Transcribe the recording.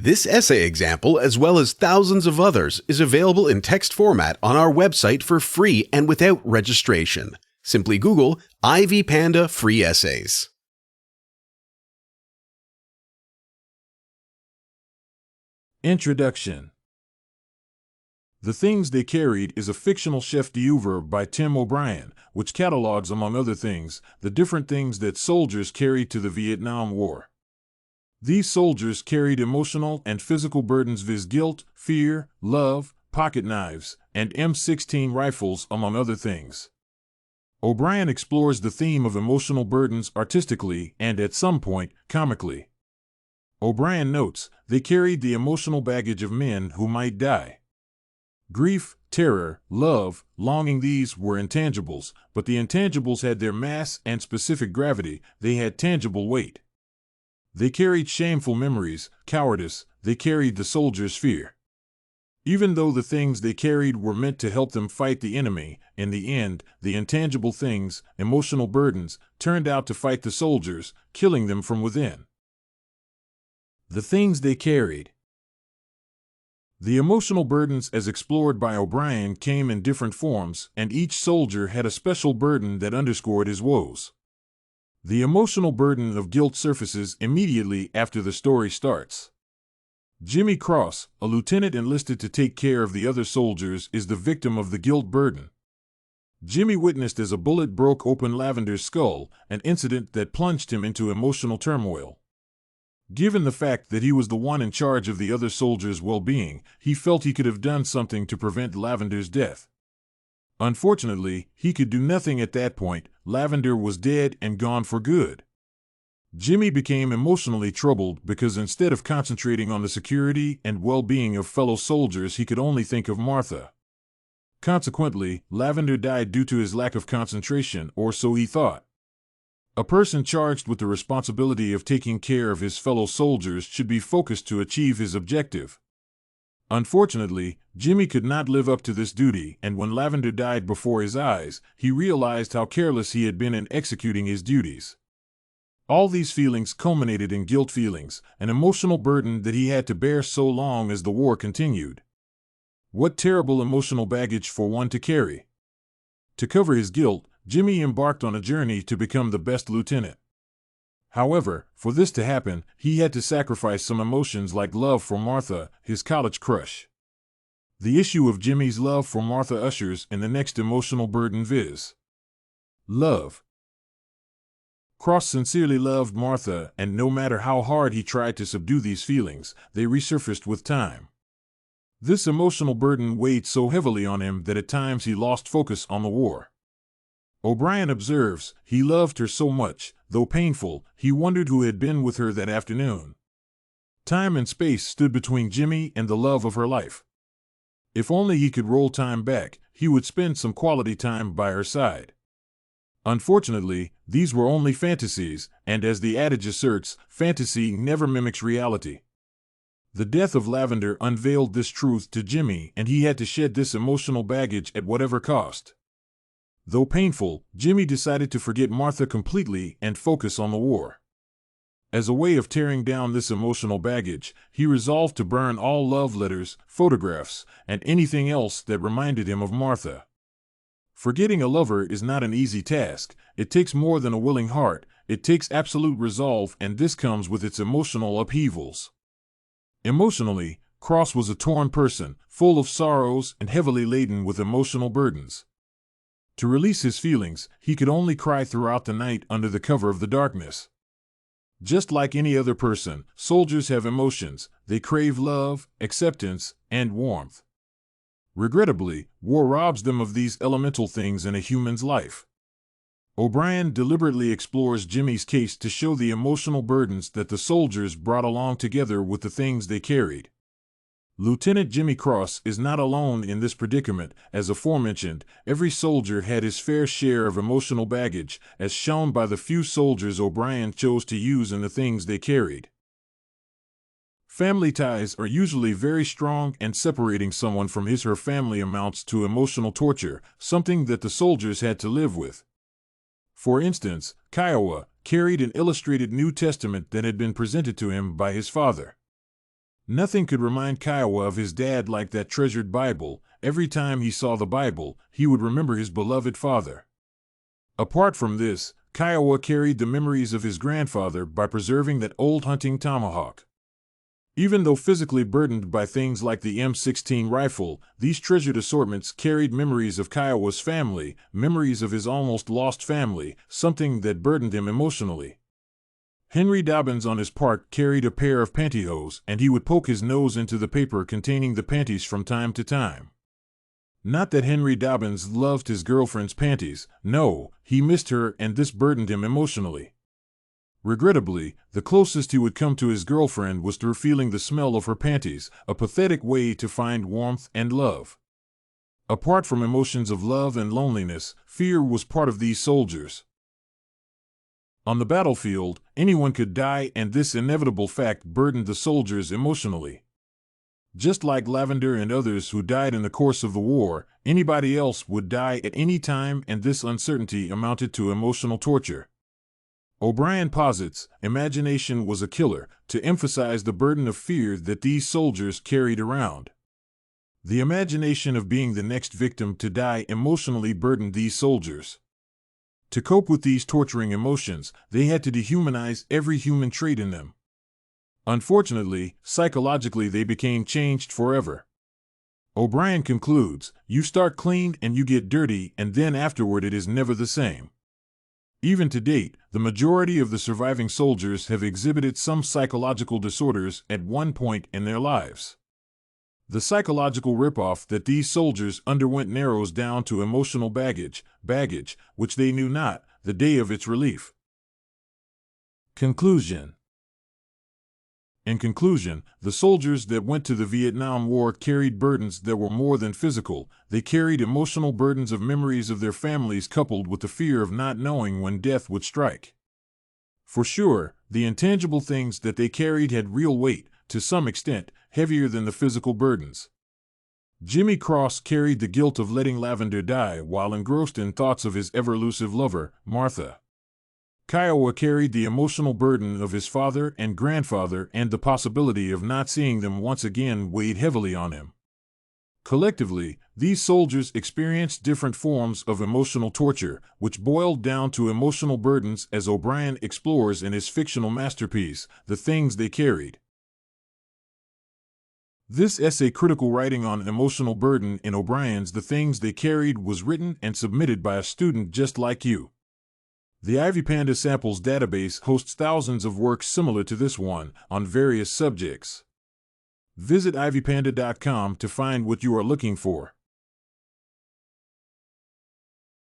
This essay example, as well as thousands of others, is available in text format on our website for free and without registration. Simply Google Ivy Panda Free Essays. Introduction. The Things They Carried is a fictional chef d'oeuvre by Tim O'Brien, which catalogs, among other things, the different things that soldiers carried to the Vietnam War. These soldiers carried emotional and physical burdens viz. Guilt, fear, love, pocket knives, and M16 rifles, among other things. O'Brien explores the theme of emotional burdens artistically and, at some point, comically. O'Brien notes, they carried the emotional baggage of men who might die. Grief, terror, love, longing, these were intangibles, but the intangibles had their mass and specific gravity, they had tangible weight. They carried shameful memories, cowardice, they carried the soldiers' fear. Even though the things they carried were meant to help them fight the enemy, in the end, the intangible things, emotional burdens, turned out to fight the soldiers, killing them from within. The things they carried. The emotional burdens as explored by O'Brien came in different forms, and each soldier had a special burden that underscored his woes. The emotional burden of guilt surfaces immediately after the story starts. Jimmy Cross, a lieutenant enlisted to take care of the other soldiers, is the victim of the guilt burden. Jimmy witnessed as a bullet broke open Lavender's skull, an incident that plunged him into emotional turmoil. Given the fact that he was the one in charge of the other soldiers' well-being, he felt he could have done something to prevent Lavender's death. Unfortunately, he could do nothing at that point. Lavender was dead and gone for good. Jimmy became emotionally troubled because instead of concentrating on the security and well-being of fellow soldiers, he could only think of Martha. Consequently, Lavender died due to his lack of concentration, or so he thought. A person charged with the responsibility of taking care of his fellow soldiers should be focused to achieve his objective. Unfortunately, Jimmy could not live up to this duty, and when Lavender died before his eyes, he realized how careless he had been in executing his duties. All these feelings culminated in guilt feelings, an emotional burden that he had to bear so long as the war continued. What terrible emotional baggage for one to carry! To cover his guilt, Jimmy embarked on a journey to become the best lieutenant. However, for this to happen, he had to sacrifice some emotions like love for Martha, his college crush. The issue of Jimmy's love for Martha ushers in the next emotional burden viz. Love. Cross sincerely loved Martha, and no matter how hard he tried to subdue these feelings, they resurfaced with time. This emotional burden weighed so heavily on him that at times he lost focus on the war. O'Brien observes, he loved her so much, though painful, he wondered who had been with her that afternoon. Time and space stood between Jimmy and the love of her life. If only he could roll time back, he would spend some quality time by her side. Unfortunately, these were only fantasies, and as the adage asserts, fantasy never mimics reality. The death of Lavender unveiled this truth to Jimmy, and he had to shed this emotional baggage at whatever cost. Though painful, Jimmy decided to forget Martha completely and focus on the war. As a way of tearing down this emotional baggage, he resolved to burn all love letters, photographs, and anything else that reminded him of Martha. Forgetting a lover is not an easy task. It takes more than a willing heart. It takes absolute resolve, and this comes with its emotional upheavals. Emotionally, Cross was a torn person, full of sorrows and heavily laden with emotional burdens. To release his feelings, he could only cry throughout the night under the cover of the darkness. Just like any other person, soldiers have emotions. They crave love, acceptance, and warmth. Regrettably, war robs them of these elemental things in a human's life. O'Brien deliberately explores Jimmy's case to show the emotional burdens that the soldiers brought along together with the things they carried. Lieutenant Jimmy Cross is not alone in this predicament. As aforementioned, every soldier had his fair share of emotional baggage, as shown by the few soldiers O'Brien chose to use in the things they carried. Family ties are usually very strong, and separating someone from his or her family amounts to emotional torture, something that the soldiers had to live with. For instance, Kiowa carried an illustrated New Testament that had been presented to him by his father. Nothing could remind Kiowa of his dad like that treasured Bible. Every time he saw the Bible, he would remember his beloved father. Apart from this, Kiowa carried the memories of his grandfather by preserving that old hunting tomahawk. Even though physically burdened by things like the M16 rifle, these treasured assortments carried memories of Kiowa's family, memories of his almost lost family, something that burdened him emotionally. Henry Dobbins on his part carried a pair of pantyhose, and he would poke his nose into the paper containing the panties from time to time. Not that Henry Dobbins loved his girlfriend's panties, no, he missed her, and this burdened him emotionally. Regrettably, the closest he would come to his girlfriend was through feeling the smell of her panties, a pathetic way to find warmth and love. Apart from emotions of love and loneliness, fear was part of these soldiers. On the battlefield, anyone could die, and this inevitable fact burdened the soldiers emotionally. Just like Lavender and others who died in the course of the war, anybody else would die at any time, and this uncertainty amounted to emotional torture. O'Brien posits, imagination was a killer, to emphasize the burden of fear that these soldiers carried around. The imagination of being the next victim to die emotionally burdened these soldiers. To cope with these torturing emotions, they had to dehumanize every human trait in them. Unfortunately, psychologically they became changed forever. O'Brien concludes, you start clean and you get dirty, and then afterward it is never the same. Even to date, the majority of the surviving soldiers have exhibited some psychological disorders at one point in their lives. The psychological ripoff that these soldiers underwent narrows down to emotional baggage which they knew not, the day of its relief. Conclusion. In conclusion, the soldiers that went to the Vietnam War carried burdens that were more than physical. They carried emotional burdens of memories of their families coupled with the fear of not knowing when death would strike. For sure, the intangible things that they carried had real weight, to some extent, heavier than the physical burdens. Jimmy Cross carried the guilt of letting Lavender die while engrossed in thoughts of his ever-elusive lover, Martha. Kiowa carried the emotional burden of his father and grandfather, and the possibility of not seeing them once again weighed heavily on him. Collectively, these soldiers experienced different forms of emotional torture, which boiled down to emotional burdens, as O'Brien explores in his fictional masterpiece, The Things They Carried. This essay, critical writing on emotional burden in O'Brien's The Things They Carried, was written and submitted by a student just like you. The Ivy Panda Samples database hosts thousands of works similar to this one on various subjects. Visit ivypanda.com to find what you are looking for.